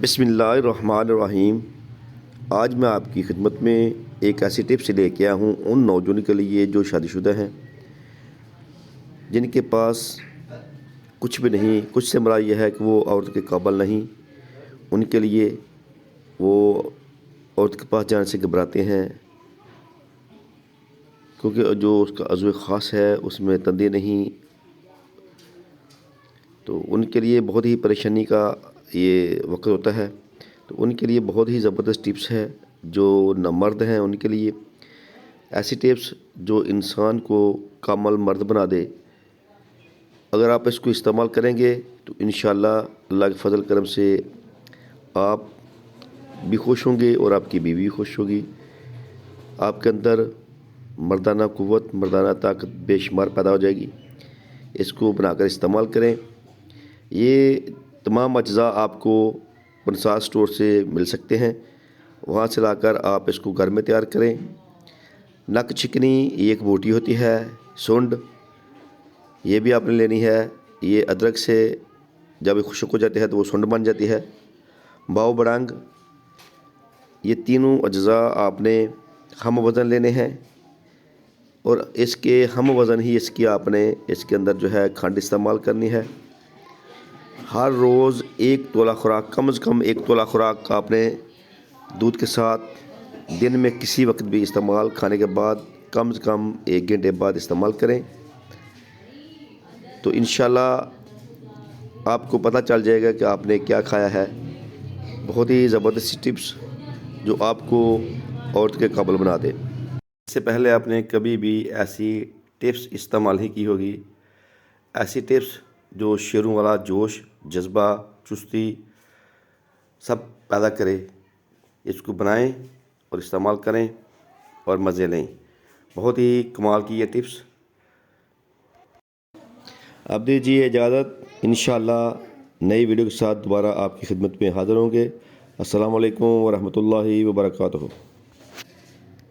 بسم اللہ الرحمن الرحیم۔ آج میں آپ کی خدمت میں ایک ایسی ٹپس لے کے آیا ہوں ان نوجوانوں کے لیے جو شادی شدہ ہیں، جن کے پاس کچھ بھی نہیں، کچھ سے مراد یہ ہے کہ وہ عورت کے قابل نہیں۔ ان کے لیے وہ عورت کے پاس جانے سے گھبراتے ہیں، کیونکہ جو اس کا عضو خاص ہے اس میں تندی نہیں، تو ان کے لیے بہت ہی پریشانی کا یہ وقت ہوتا ہے۔ تو ان کے لیے بہت ہی زبردست ٹپس ہے جو نامرد ہیں ان کے لیے، ایسی ٹپس جو انسان کو کامل مرد بنا دے۔ اگر آپ اس کو استعمال کریں گے تو انشاءاللہ اللہ کے فضل کرم سے آپ بھی خوش ہوں گے اور آپ کی بیوی بھی خوش ہوگی۔ آپ کے اندر مردانہ قوت، مردانہ طاقت بے شمار پیدا ہو جائے گی۔ اس کو بنا کر استعمال کریں۔ یہ تمام اجزاء آپ کو پنساد اسٹور سے مل سکتے ہیں، وہاں سے لا کر آپ اس کو گھر میں تیار کریں۔ نک چکنی یہ ایک بوٹی ہوتی ہے، سونڈ یہ بھی آپ نے لینی ہے۔ یہ ادرک سے جب یہ خشک ہو جاتی ہے تو وہ سونڈ بن جاتی ہے۔ باؤ بڑانگ، یہ تینوں اجزاء آپ نے ہم وزن لینے ہیں، اور اس کے ہم وزن ہی اس کی آپ نے اس کے اندر جو ہے کھنڈ استعمال کرنی ہے۔ ہر روز 1 تولہ خوراک، کم از کم 1 تولہ خوراک آپ نے دودھ کے ساتھ دن میں کسی وقت بھی استعمال، کھانے کے بعد کم از کم 1 گھنٹے بعد استعمال کریں، تو انشاءاللہ آپ کو پتہ چل جائے گا کہ آپ نے کیا کھایا ہے۔ بہت ہی زبردست ٹپس جو آپ کو عورت کے قابل بنا دے۔ اس سے پہلے آپ نے کبھی بھی ایسی ٹپس استعمال نہیں کی ہوگی، ایسی ٹپس جو شیروں والا جوش، جذبہ، چستی سب پیدا کرے۔ اس کو بنائیں اور استعمال کریں اور مزے لیں۔ بہت ہی کمال کی یہ ٹپس۔ اب دیجیے اجازت، انشاءاللہ نئی ویڈیو کے ساتھ دوبارہ آپ کی خدمت میں حاضر ہوں گے۔ السلام علیکم ورحمۃ اللہ وبرکاتہ۔